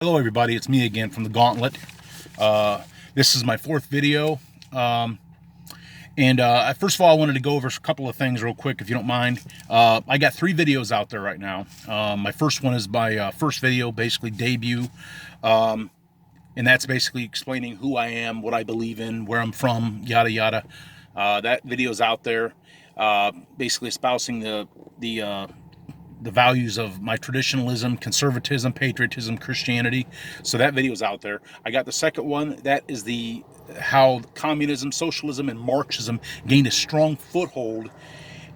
Hello everybody, it's me again from the Gauntlet. This is my fourth video. First of all, I wanted to go over a couple of things real quick, if you don't mind. I got 3 videos out there right now. My first one is my first video, basically debut. And that's basically explaining who I am, what I believe in, where I'm from, yada yada. That video's out there, basically espousing the values of my traditionalism, conservatism, patriotism, Christianity. So that video is out there. I got the second one. That is how communism, socialism, and Marxism gained a strong foothold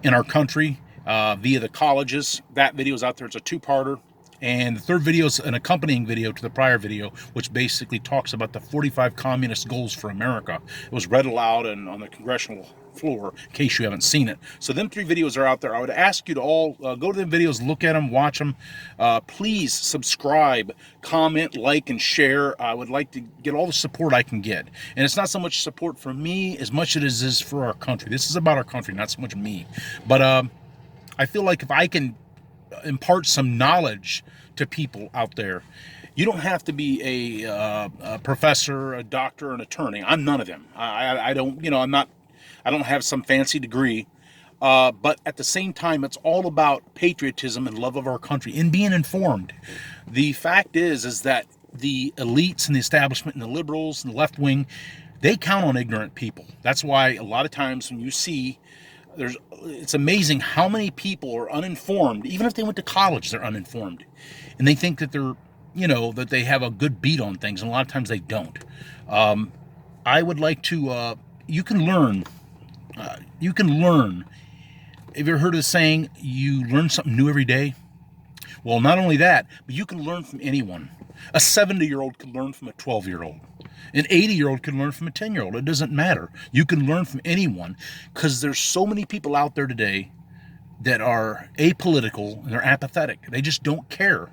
in our country via the colleges. That video is out there. It's a 2-parter. And the third video is an accompanying video to the prior video, which basically talks about the 45 communist goals for America. It was read aloud and on the congressional floor, in case you haven't seen it. So them 3 videos are out there. I would ask you to all go to them videos, look at them, watch them. Please subscribe, comment, like, and share. I would like to get all the support I can get. And it's not so much support for me as much as it is for our country. This is about our country, not so much me. But I feel like if I can impart some knowledge to people out there. You don't have to be a professor, a doctor, an attorney. I'm none of them. I don't, I don't have some fancy degree. But at the same time, it's all about patriotism and love of our country and being informed. The fact is that the elites and the establishment and the liberals and the left wing, they count on ignorant people. That's why a lot of times when you see it's amazing how many people are uninformed. Even if they went to college, they're uninformed, and they think that that they have a good beat on things, and a lot of times they don't. I would like to. You can learn. You can learn. Have you ever heard of the saying, "You learn something new every day"? Well, not only that, but you can learn from anyone. A 70-year-old can learn from a 12-year-old. An 80-year-old can learn from a 10-year-old. It doesn't matter. You can learn from anyone because there's so many people out there today that are apolitical and they're apathetic. They just don't care.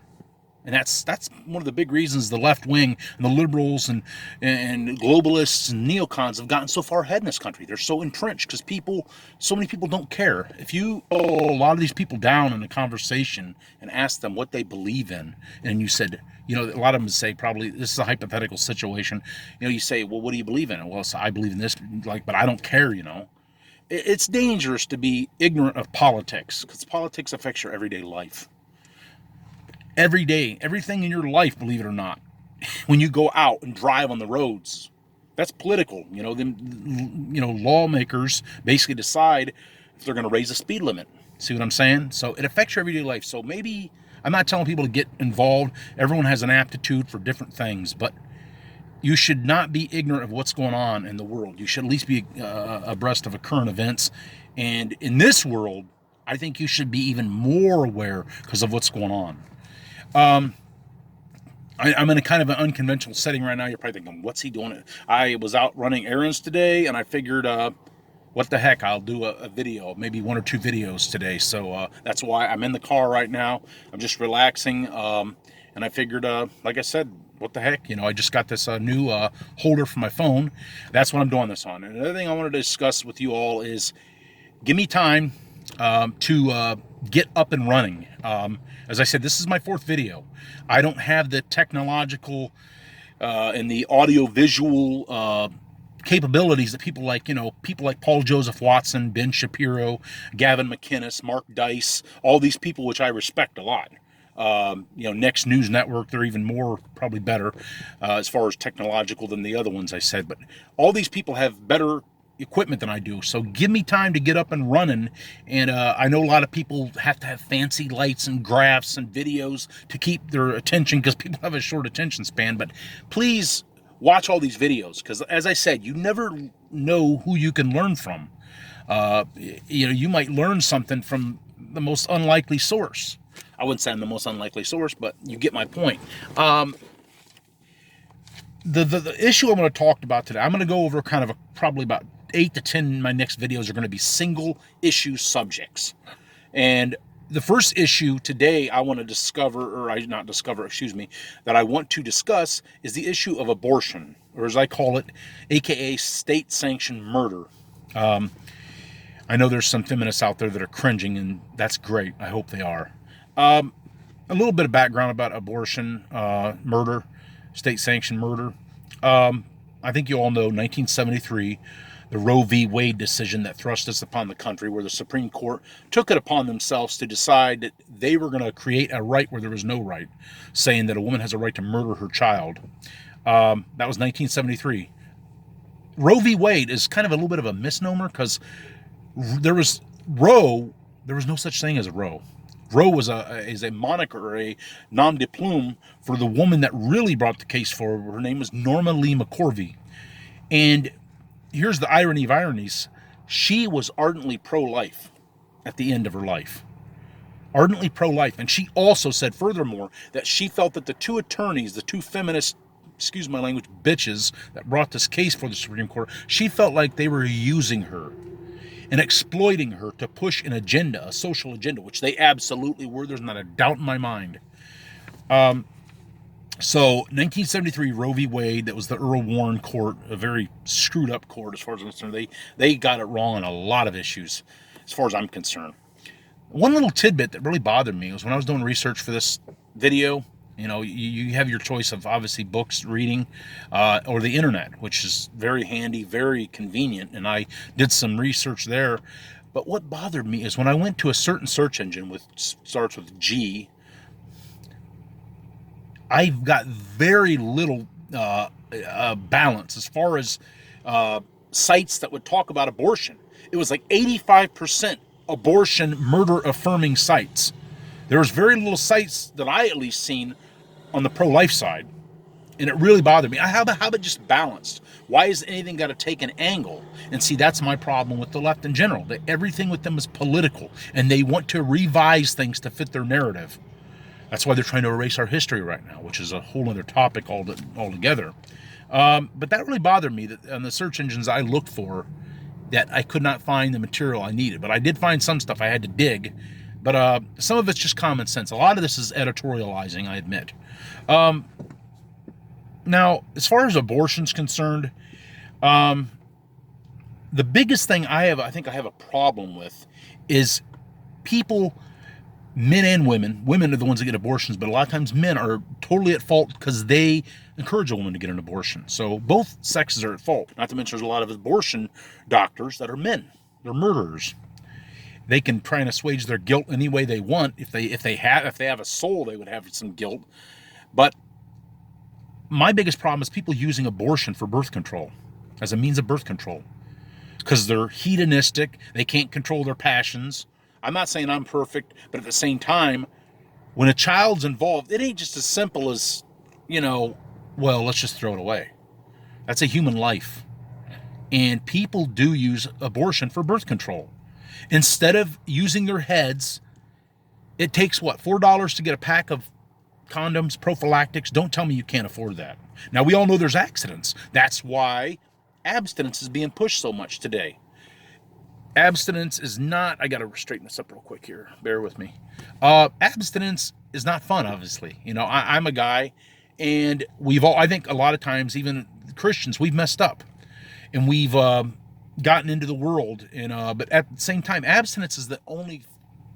And that's one of the big reasons the left wing and the liberals and globalists and neocons have gotten so far ahead in this country. They're so entrenched because so many people don't care. If you a lot of these people down in a conversation and ask them what they believe in, and you said, a lot of them say probably this is a hypothetical situation. You say, well, what do you believe in? Well, so I believe in this, but I don't care. It's dangerous to be ignorant of politics because politics affects your everyday life. Every day, everything in your life, believe it or not, when you go out and drive on the roads, that's political. Lawmakers basically decide if they're going to raise the speed limit. See what I'm saying? So it affects your everyday life. So maybe I'm not telling people to get involved. Everyone has an aptitude for different things, but you should not be ignorant of what's going on in the world. You should at least be abreast of current events. And in this world, I think you should be even more aware because of what's going on. I'm in a kind of an unconventional setting right now. You're probably thinking, what's he doing? I was out running errands today, and I figured, what the heck, I'll do a video, maybe 1 or 2 videos today. So that's why I'm in the car right now. I'm just relaxing, and I figured, like I said, what the heck? I just got this new holder for my phone. That's what I'm doing this on. And another thing I wanted to discuss with you all is give me time to get up and running. As I said, this is my 4th video. I don't have the technological and the audio-visual capabilities that people like Paul Joseph Watson, Ben Shapiro, Gavin McInnes, Mark Dice, all these people which I respect a lot. Next News Network, they're even more, probably better as far as technological than the other ones I said. But all these people have better equipment than I do. So give me time to get up and running. And I know a lot of people have to have fancy lights and graphs and videos to keep their attention because people have a short attention span. But please watch all these videos because, as I said, you never know who you can learn from. You might learn something from the most unlikely source. I wouldn't say I'm the most unlikely source, but you get my point. The issue I'm going to talk about today, I'm going to go over kind of probably about 8 to 10 of my next videos are going to be single issue subjects. And the first issue today I want to that I want to discuss is the issue of abortion, or as I call it, aka state-sanctioned murder. I know there's some feminists out there that are cringing, and that's great. I hope they are. a little bit of background about abortion, murder, state-sanctioned murder. I think you all know 1973, the Roe v. Wade decision that thrust us upon the country, where the Supreme Court took it upon themselves to decide that they were going to create a right where there was no right, saying that a woman has a right to murder her child. That was 1973. Roe v. Wade is kind of a little bit of a misnomer because there was no such thing as a Roe. Roe is a moniker, or a nom de plume for the woman that really brought the case forward. Her name was Norma Lee McCorvey. And here's the irony of ironies. She was ardently pro-life at the end of her life. Ardently pro-life. And she also said, furthermore, that she felt that the two attorneys, the two feminist, excuse my language, bitches that brought this case for the Supreme Court, she felt like they were using her and exploiting her to push an agenda, a social agenda, which they absolutely were. There's not a doubt in my mind. So 1973 Roe v. Wade, that was the Earl Warren court, a very screwed up court as far as I'm concerned. They got it wrong on a lot of issues as far as I'm concerned. One little tidbit that really bothered me was when I was doing research for this video. You know, you have your choice of obviously books, reading, or the internet, which is very handy, very convenient. And I did some research there. But what bothered me is when I went to a certain search engine with starts with G, I've got very little balance as far as sites that would talk about abortion. It was like 85% abortion, murder-affirming sites. There was very little sites that I at least seen on the pro-life side, and it really bothered me. How about just balanced? Why has anything got to take an angle? And see, that's my problem with the left in general. That everything with them is political, and they want to revise things to fit their narrative. That's why they're trying to erase our history right now, which is a whole other topic altogether. But that really bothered me, that on the search engines I looked for, that I could not find the material I needed. But I did find some stuff I had to dig. But some of it's just common sense. A lot of this is editorializing, I admit. Now, as far as abortion's concerned, the biggest thing I think I have a problem with is people, men and women. Women are the ones that get abortions, but a lot of times men are totally at fault because they encourage a woman to get an abortion. So both sexes are at fault. Not to mention there's a lot of abortion doctors that are men. They're murderers. They can try and assuage their guilt any way they want. If they have a soul, they would have some guilt. But my biggest problem is people using abortion for birth control, as a means of birth control, because they're hedonistic. They can't control their passions. I'm not saying I'm perfect, but at the same time, when a child's involved, it ain't just as simple as, well, let's just throw it away. That's a human life. And people do use abortion for birth control. Instead of using their heads, it takes, $4 to get a pack of condoms, prophylactics. Don't tell me you can't afford that. Now, we all know there's accidents. That's why abstinence is being pushed so much today. Abstinence is not, I got to straighten this up real quick here. Bear with me. Abstinence is not fun, obviously. I'm a guy, and I think a lot of times, even Christians, we've messed up. And we've gotten into the world, but at the same time, abstinence is the only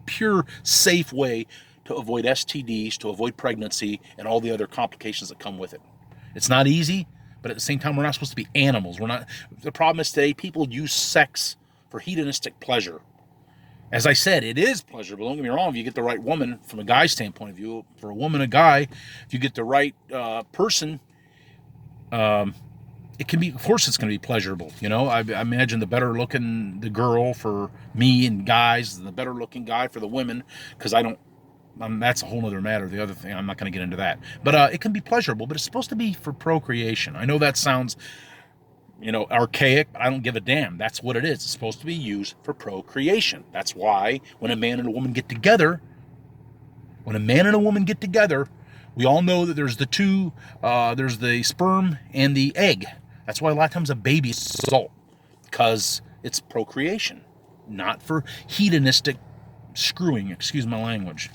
pure, safe way to avoid STDs, to avoid pregnancy, and all the other complications that come with it. It's not easy, but at the same time, we're not supposed to be animals. The problem is today, people use sex for hedonistic pleasure. As I said, it is pleasurable. Don't get me wrong. If you get the right woman, from a guy's standpoint of view, for a woman, a guy, if you get the right person, it can be, of course, it's going to be pleasurable. I imagine the better looking the girl for me and guys, the better looking guy for the women, because that's a whole other matter. The other thing, I'm not going to get into that. But it can be pleasurable, but it's supposed to be for procreation. I know that sounds, archaic, but I don't give a damn. That's what it is. It's supposed to be used for procreation. That's why when a man and a woman get together, we all know that there's there's the sperm and the egg. That's why a lot of times a baby is salt, because it's procreation, not for hedonistic screwing, excuse my language.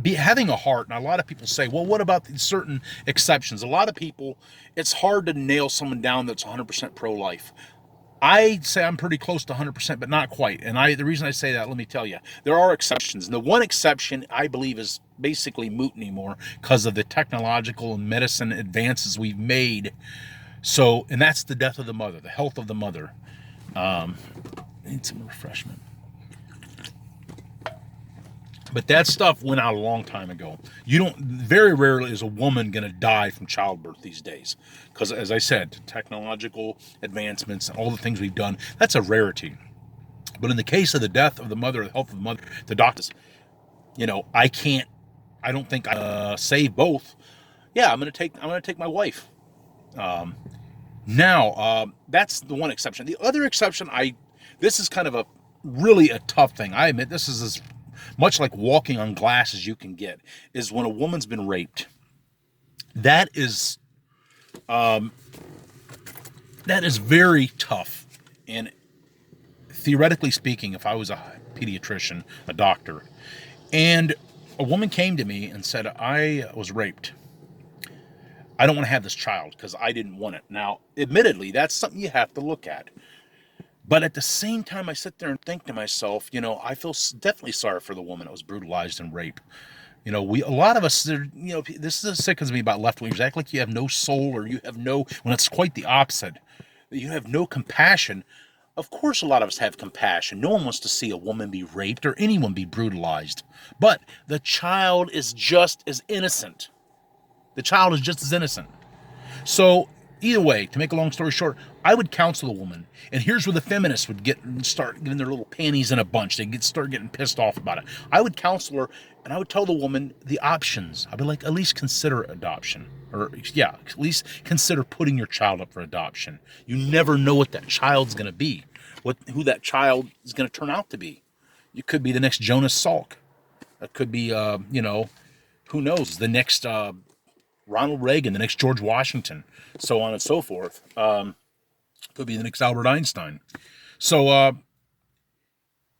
Having a heart, and a lot of people say, well, what about these certain exceptions? A lot of people, it's hard to nail someone down that's 100% pro-life. I say I'm pretty close to 100%, but not quite. And the reason I say that, let me tell you, there are exceptions. And the one exception I believe is basically moot anymore because of the technological and medicine advances we've made. So, and that's the death of the mother, the health of the mother. I need some refreshment. But that stuff went out a long time ago. You don't, very rarely is a woman going to die from childbirth these days. Because, as I said, technological advancements and all the things we've done, that's a rarity. But in the case of the death of the mother, the health of the mother, the doctors, I don't think I save both. Yeah, I'm going to take my wife. Now, that's the one exception. The other exception, this is kind of really a tough thing. I admit this is as much like walking on glass as you can get, is when a woman's been raped. That is very tough. And theoretically speaking, if I was a pediatrician, a doctor, and a woman came to me and said, I was raped, I don't want to have this child because I didn't want it. Now, admittedly, that's something you have to look at. But at the same time, I sit there and think to myself, I feel definitely sorry for the woman that was brutalized and raped. A lot of us, this is sickens me about left wingers. Act like you have no soul, or you have no, when it's quite the opposite, that you have no compassion. Of course, a lot of us have compassion. No one wants to see a woman be raped or anyone be brutalized. But the child is just as innocent. The child is just as innocent. So either way, to make a long story short, I would counsel a woman, and here's where the feminists would start getting their little panties in a bunch. They start getting pissed off about it. I would counsel her, and I would tell the woman the options. I'd be like, at least consider adoption, or yeah, at least consider putting your child up for adoption. You never know what that child's going to be, who that child is going to turn out to be. You could be the next Jonas Salk. It could be, who knows, the next Ronald Reagan, the next George Washington, so on and so forth. Could be the next Albert Einstein. So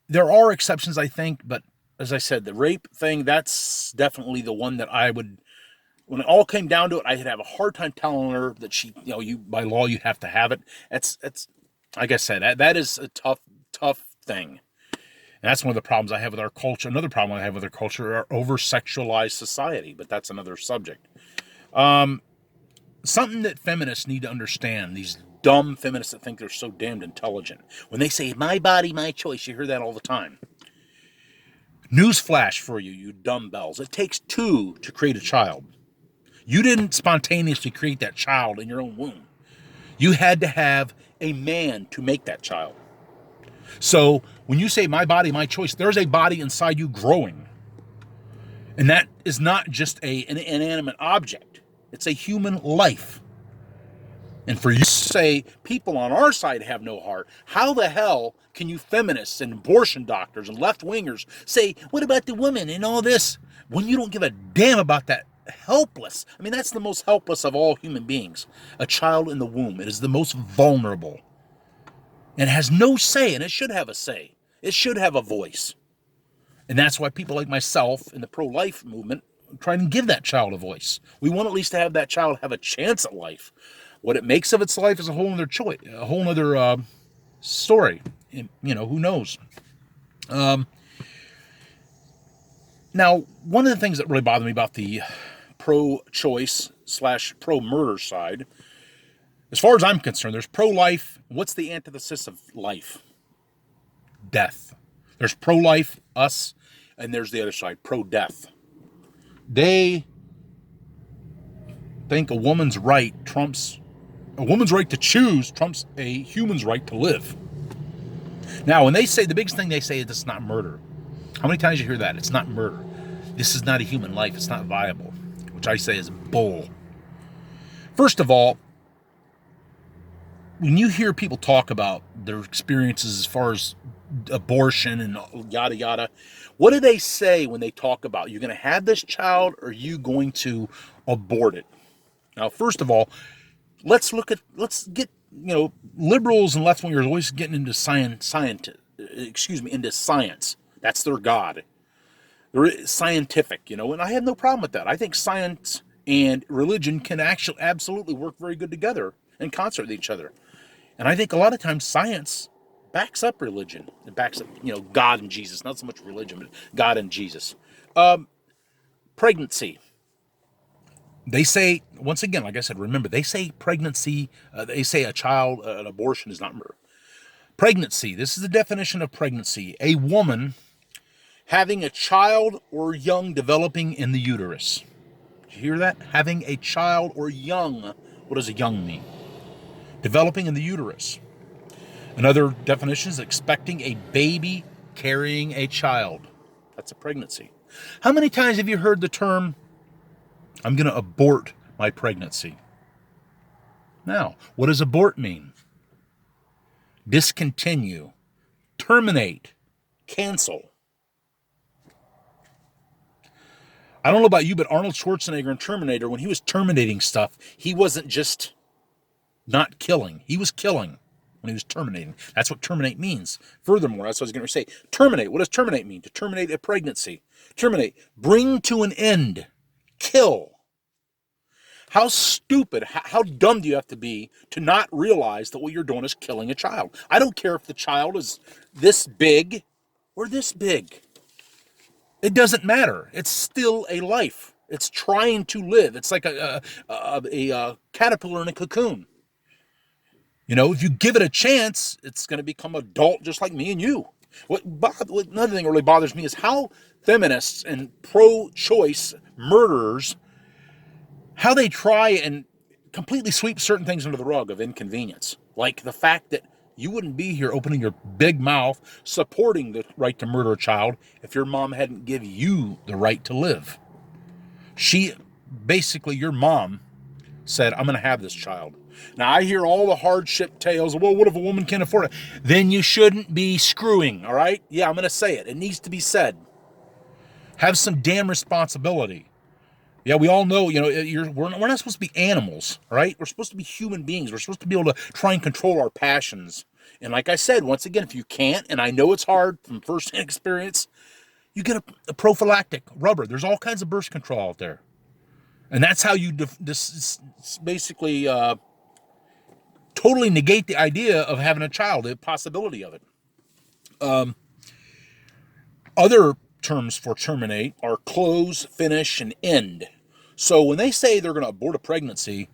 there are exceptions, I think, but as I said, the rape thing, that's definitely the one that I would, when it all came down to it, I'd have a hard time telling her that she, you by law, you have to have it. It's like I said, that is a tough thing. And that's one of the problems I have with our culture. Another problem I have with our culture, our over-sexualized society, but that's another subject. Something that feminists need to understand, these dumb feminists that think they're so damned intelligent, when they say, my body, my choice, you hear that all the time. Newsflash for you, you dumbbells. It takes two to create a child. You didn't spontaneously create that child in your own womb. You had to have a man to make that child. So when you say my body, my choice, there's a body inside you growing. And that is not just an inanimate object. It's a human life. And for you to say people on our side have no heart, how the hell can you feminists and abortion doctors and left-wingers say, what about the women and all this, when you don't give a damn about that helpless? I mean, that's the most helpless of all human beings. A child in the womb. It is the most vulnerable. And it has no say, and it should have a say. It should have a voice. And that's why people like myself in the pro-life movement try and give that child a voice. We want at least to have that child have a chance at life. What it makes of its life is a whole other choice, a whole other story. And, who knows? Now, one of the things that really bothered me about the pro-choice / pro-murder side, as far as I'm concerned, there's pro-life. What's the antithesis of life? Death. There's pro-life, us, and there's the other side, pro-death. They think a woman's right to choose trumps a human's right to live. Now, when they say, the biggest thing they say is it's not murder. How many times you hear that? It's not murder. This is not a human life. It's not viable, which I say is bull. First of all, when you hear people talk about their experiences as far as abortion and yada yada, what do they say when they talk about, you're going to have this child or are you going to abort it? Now, first of all, let's get, liberals and left wingers are always getting into into science. That's their God. They're scientific, and I have no problem with that. I think science and religion can actually absolutely work very good together in concert with each other. And I think a lot of times science backs up religion. It backs up, God and Jesus. Not so much religion, but God and Jesus. Pregnancy. They say, once again, like I said, remember, they say pregnancy, they say a child, an abortion is not murder. Pregnancy. This is the definition of pregnancy. A woman having a child or young developing in the uterus. Did you hear that? Having a child or young. What does a young mean? Developing in the uterus. Another definition is expecting a baby carrying a child. That's a pregnancy. How many times have you heard the term, I'm going to abort my pregnancy? Now, what does abort mean? Discontinue, terminate, cancel. I don't know about you, but Arnold Schwarzenegger in Terminator, when he was terminating stuff, he wasn't just not killing. He was killing when he was terminating. That's what terminate means. Furthermore, that's what I was going to say. Terminate. What does terminate mean? To terminate a pregnancy. Terminate. Bring to an end. Kill. How stupid, how dumb do you have to be to not realize that what you're doing is killing a child? I don't care if the child is this big or this big. It doesn't matter. It's still a life. It's trying to live. It's like a caterpillar in a cocoon. If you give it a chance, it's going to become adult just like me and you. Another thing that really bothers me is how feminists and pro-choice murderers, how they try and completely sweep certain things under the rug of inconvenience. Like the fact that you wouldn't be here opening your big mouth supporting the right to murder a child if your mom hadn't given you the right to live. Your mom said, I'm going to have this child. Now, I hear all the hardship tales. Well, what if a woman can't afford it? Then you shouldn't be screwing, all right? Yeah, I'm going to say it. It needs to be said. Have some damn responsibility. Yeah, we all know, we're not supposed to be animals, right? We're supposed to be human beings. We're supposed to be able to try and control our passions. And like I said, once again, if you can't, and I know it's hard from first-hand experience, you get a prophylactic rubber. There's all kinds of birth control out there. And that's how you basically totally negate the idea of having a child, the possibility of it. Other terms for terminate are close, finish, and end. So when they say they're going to abort a pregnancy,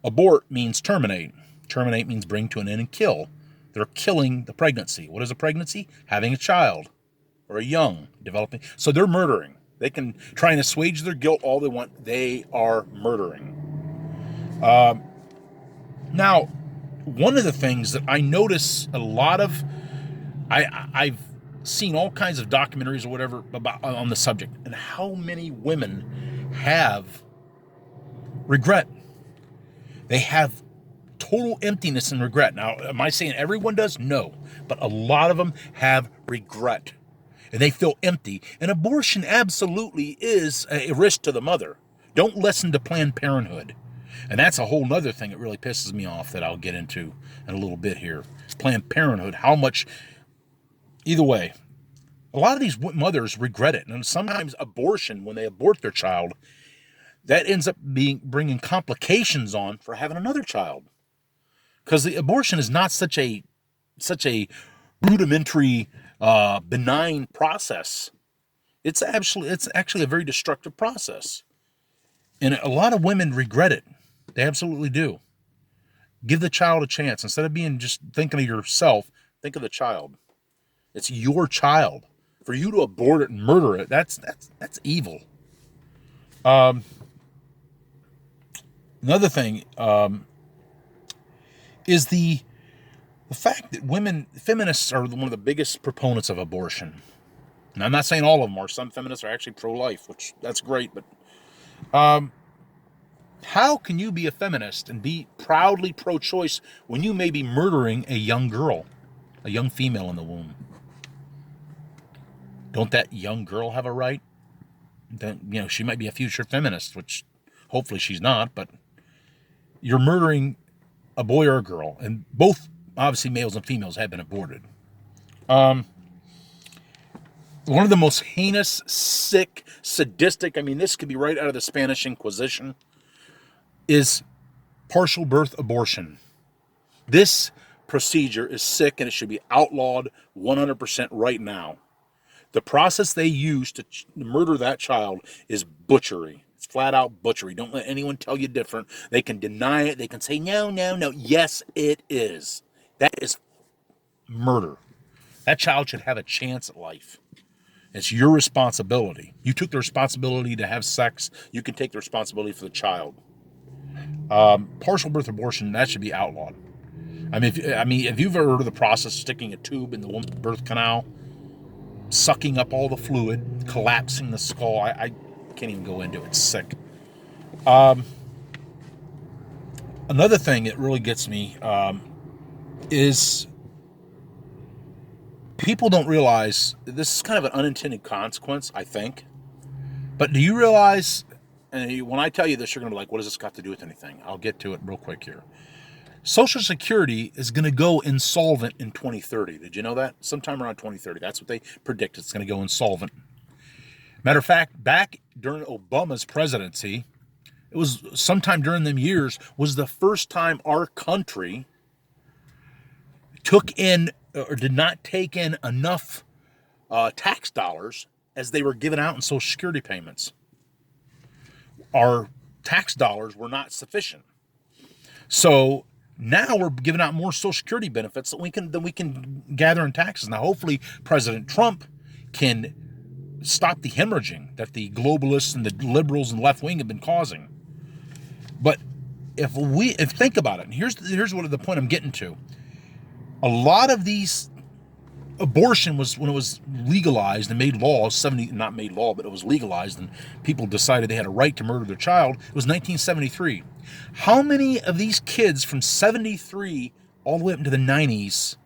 abort means terminate. Terminate means bring to an end and kill. They're killing the pregnancy. What is a pregnancy? Having a child or a young developing. So they're murdering. They can try and assuage their guilt all they want. They are murdering. Now, one of the things that I notice a lot of, I've seen all kinds of documentaries or whatever about on the subject, and how many women have regret. They have total emptiness and regret. Now, am I saying everyone does? No. But a lot of them have regret. And they feel empty. And abortion absolutely is a risk to the mother. Don't listen to Planned Parenthood. And that's a whole nother thing that really pisses me off that I'll get into in a little bit here. Planned Parenthood, how much, either way, a lot of these mothers regret it. And sometimes abortion, when they abort their child, that ends up bringing complications on for having another child. Because the abortion is not such a rudimentary, benign process. It's actually a very destructive process. And a lot of women regret it. They absolutely do. Give the child a chance. Instead of being just thinking of yourself, think of the child. It's your child. For you to abort it and murder it, that's evil. Another thing is the fact that feminists are one of the biggest proponents of abortion. And I'm not saying all of them are. Some feminists are actually pro-life, which that's great. But how can you be a feminist and be proudly pro-choice when you may be murdering a young girl, a young female in the womb? Don't that young girl have a right? Then, she might be a future feminist, which hopefully she's not, but you're murdering a boy or a girl, and both, obviously, males and females have been aborted. One of the most heinous, sick, sadistic, this could be right out of the Spanish Inquisition, is partial birth abortion. This procedure is sick and it should be outlawed 100% right now. The process they use to murder that child is butchery. It's flat out butchery. Don't let anyone tell you different. They can deny it. They can say, no, no, no. Yes, it is. That is murder. That child should have a chance at life. It's your responsibility. You took the responsibility to have sex. You can take the responsibility for the child. Partial birth abortion, that should be outlawed. If you've ever heard of the process of sticking a tube in the woman's birth canal, sucking up all the fluid, collapsing the skull, I can't even go into it. It's sick. Another thing that really gets me is people don't realize this is kind of an unintended consequence, I think. But do you realize, and when I tell you this, you're going to be like, what does this got to do with anything? I'll get to it real quick here. Social Security is going to go insolvent in 2030. Did you know that? Sometime around 2030. That's what they predict. It's going to go insolvent. Matter of fact, back during Obama's presidency, it was sometime during them years, was the first time our country took in or did not take in enough tax dollars as they were given out in Social Security payments. Our tax dollars were not sufficient. So now we're giving out more Social Security benefits than we can gather in taxes. Now, hopefully, President Trump can stop the hemorrhaging that the globalists and the liberals and left wing have been causing. But if think about it, and here's what the point I'm getting to. A lot of these abortion was when it was legalized and made law. Not made law, but it was legalized, and people decided they had a right to murder their child. It was 1973. How many of these kids from 73 all the way up into the 90s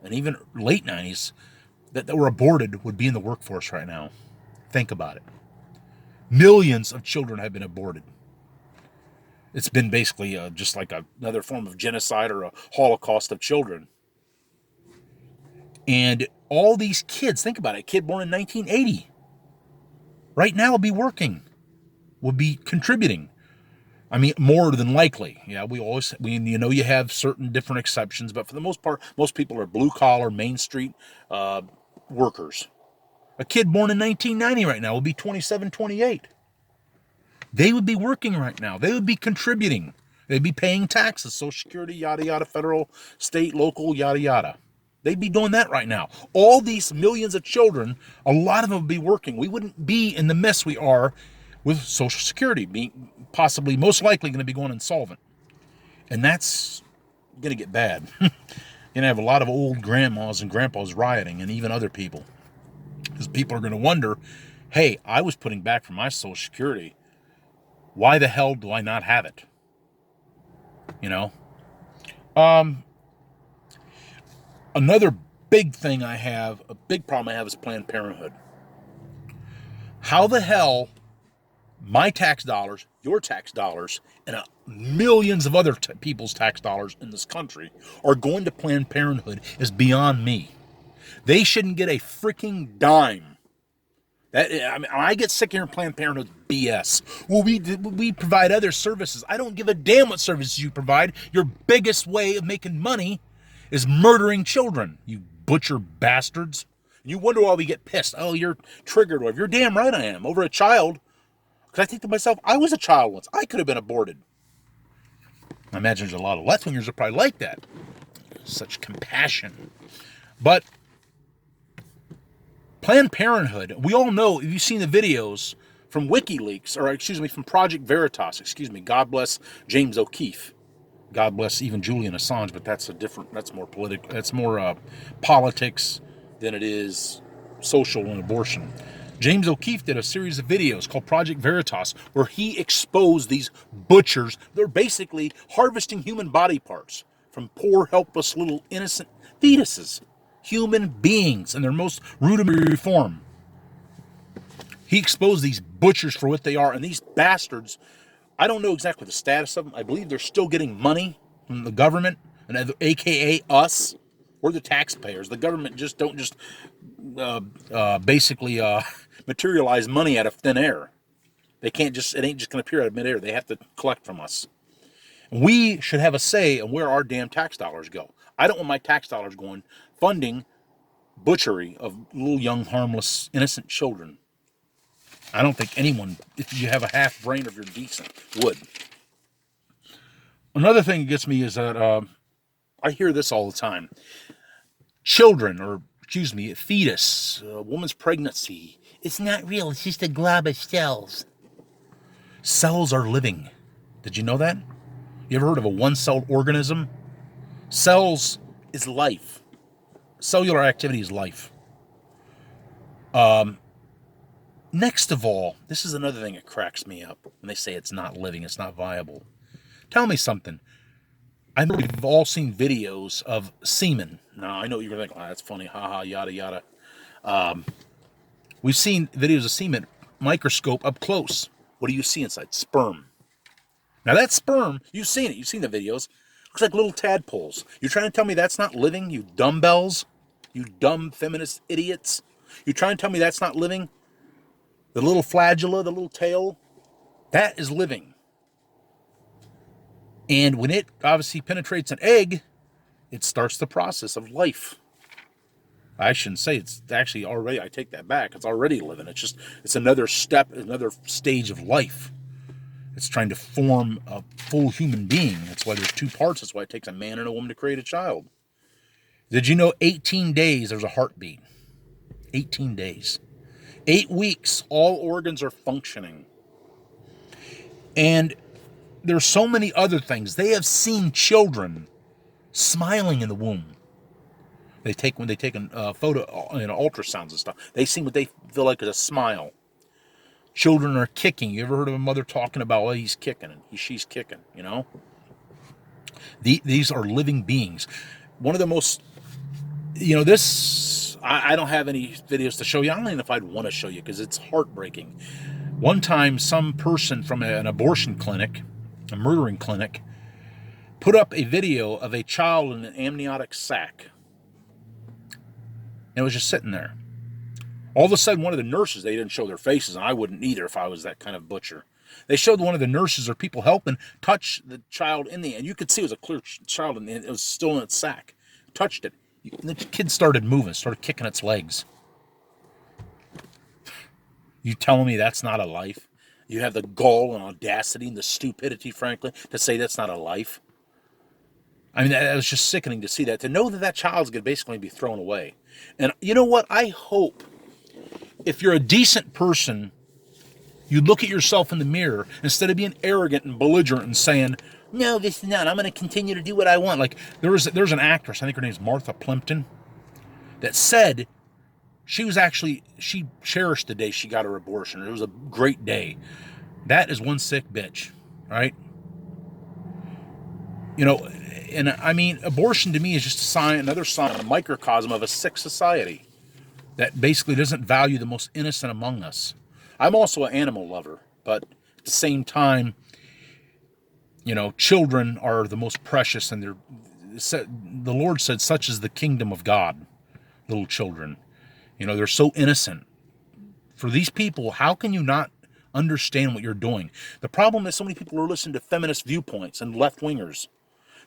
and even late 90s that were aborted would be in the workforce right now? Think about it. Millions of children have been aborted. It's been basically just like another form of genocide or a holocaust of children. And all these kids, think about it, a kid born in 1980, right now will be working, will be contributing. More than likely. Yeah, you have certain different exceptions, but for the most part, most people are blue collar, Main Street workers. A kid born in 1990 right now will be 27, 28. They would be working right now. They would be contributing. They'd be paying taxes, Social Security, yada, yada, federal, state, local, yada, yada. They'd be doing that right now. All these millions of children, a lot of them would be working. We wouldn't be in the mess we are with Social Security, being possibly, most likely going to be going insolvent. And that's going to get bad. You're going to have a lot of old grandmas and grandpas rioting, and even other people. Because people are going to wonder, hey, I was putting back for my Social Security. Why the hell do I not have it? Another big thing a big problem I have is Planned Parenthood. How the hell my tax dollars, your tax dollars, and millions of other people's tax dollars in this country are going to Planned Parenthood is beyond me. They shouldn't get a freaking dime. I get sick of hearing Planned Parenthood BS. Well, we provide other services. I don't give a damn what services you provide. Your biggest way of making money is murdering children, you butcher bastards. And you wonder why we get pissed. Oh, you're triggered. Or you're damn right I am. Over a child. Because I think to myself, I was a child once. I could have been aborted. I imagine there's a lot of left-wingers that probably like that. Such compassion. But Planned Parenthood, we all know, if you've seen the videos from WikiLeaks, from Project Veritas, God bless James O'Keefe. God bless even Julian Assange, but that's more political, that's more politics than it is social and abortion. James O'Keefe did a series of videos called Project Veritas, where he exposed these butchers. They're basically harvesting human body parts from poor, helpless, little innocent fetuses. Human beings in their most rudimentary form. He exposed these butchers for what they are, and these bastards, I don't know exactly the status of them. I believe they're still getting money from the government, and aka us. We're the taxpayers. The government don't materialize money out of thin air. It ain't just going to appear out of midair. They have to collect from us. We should have a say in where our damn tax dollars go. I don't want my tax dollars going funding butchery of little young harmless innocent children. I don't think anyone, if you have a half brain or if you're decent, would. Another thing that gets me is that I hear this all the time. Children, or excuse me, a fetus, a woman's pregnancy, it's not real. It's just a glob of cells. Cells are living. Did you know that? You ever heard of a one-celled organism? Cells is life. Cellular activity is life. Next of all, this is another thing that cracks me up when they say it's not living, it's not viable. Tell me something. I know we've all seen videos of semen. Now, I know you're going to think, oh, that's funny, haha, yada, yada. We've seen videos of semen, microscope up close. What do you see inside? Sperm. Now, that sperm, you've seen it. You've seen the videos. Looks like little tadpoles. You're trying to tell me that's not living, you dumbbells? You dumb feminist idiots? You're trying to tell me that's not living? The little flagella, the little tail, that is living. And when it obviously penetrates an egg, it starts the process of life. I shouldn't say it's actually already, I take that back. It's already living. It's another step, another stage of life. It's trying to form a full human being. That's why there's two parts. That's why it takes a man and a woman to create a child. Did you know 18 days there's a heartbeat? 18 days. 8 weeks, all organs are functioning. And there's so many other things. They have seen children smiling in the womb. When they take a photo, ultrasounds and stuff, they see what they feel like is a smile. Children are kicking. You ever heard of a mother talking about, well, he's kicking and she's kicking, you know? These are living beings. One of the most, I don't have any videos to show you. I don't even know if I'd want to show you because it's heartbreaking. One time, some person from an abortion clinic, a murdering clinic, put up a video of a child in an amniotic sac. And it was just sitting there. All of a sudden, one of the nurses, they didn't show their faces, and I wouldn't either if I was that kind of butcher. They showed one of the nurses or people helping touch the child in the end. You could see it was a clear child, and it was still in its sac. Touched it. And the kid started moving, started kicking its legs. You telling me that's not a life? You have the gall and audacity and the stupidity, frankly, to say that's not a life? I mean, that was just sickening to see that. To know that that child's going to basically be thrown away. And you know what? I hope if you're a decent person, you look at yourself in the mirror instead of being arrogant and belligerent and saying, no, this is not. I'm going to continue to do what I want. Like, there's an actress, I think her name's Martha Plimpton, that said she cherished the day she got her abortion. It was a great day. That is one sick bitch, right? And I mean, abortion to me is just another sign, a microcosm of a sick society that basically doesn't value the most innocent among us. I'm also an animal lover, but at the same time, children are the most precious, and the Lord said, such is the kingdom of God, little children. They're so innocent. For these people, how can you not understand what you're doing? The problem is so many people are listening to feminist viewpoints and left-wingers.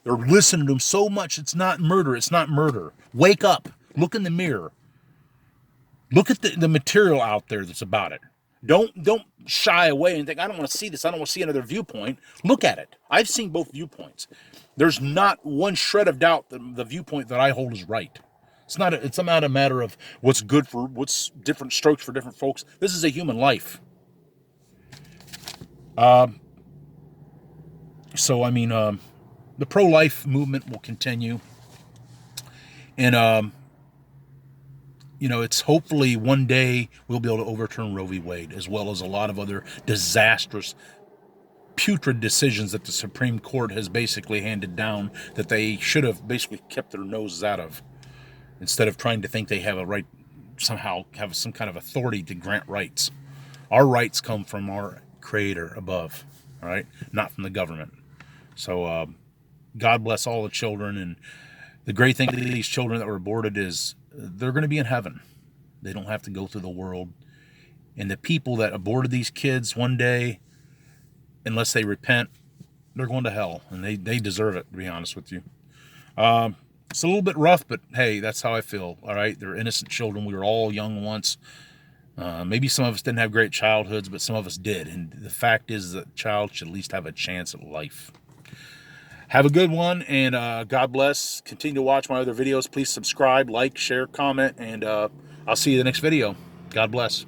They're listening to them so much. It's not murder. It's not murder. Wake up. Look in the mirror. Look at the material out there that's about it. Don't shy away and think, I don't want to see this. I don't want to see another viewpoint. Look at it. I've seen both viewpoints. There's not one shred of doubt that the viewpoint that I hold is right. It's not a matter of what's different strokes for different folks. This is a human life. The pro-life movement will continue. And, it's hopefully one day we'll be able to overturn Roe v. Wade, as well as a lot of other disastrous, putrid decisions that the Supreme Court has basically handed down that they should have basically kept their noses out of, instead of trying to think they have a right, somehow have some kind of authority to grant rights. Our rights come from our Creator above, all right? Not from the government. So God bless all the children. And the great thing to these children that were aborted is they're going to be in heaven. They don't have to go through the world. And the people that aborted these kids one day, unless they repent, they're going to hell. And they deserve it, to be honest with you. It's a little bit rough, but hey, that's how I feel. All right, they're innocent children. We were all young once. Maybe some of us didn't have great childhoods, but some of us did. And the fact is that a child should at least have a chance at life. Have a good one, and God bless. Continue to watch my other videos. Please subscribe, like, share, comment, and I'll see you in the next video. God bless.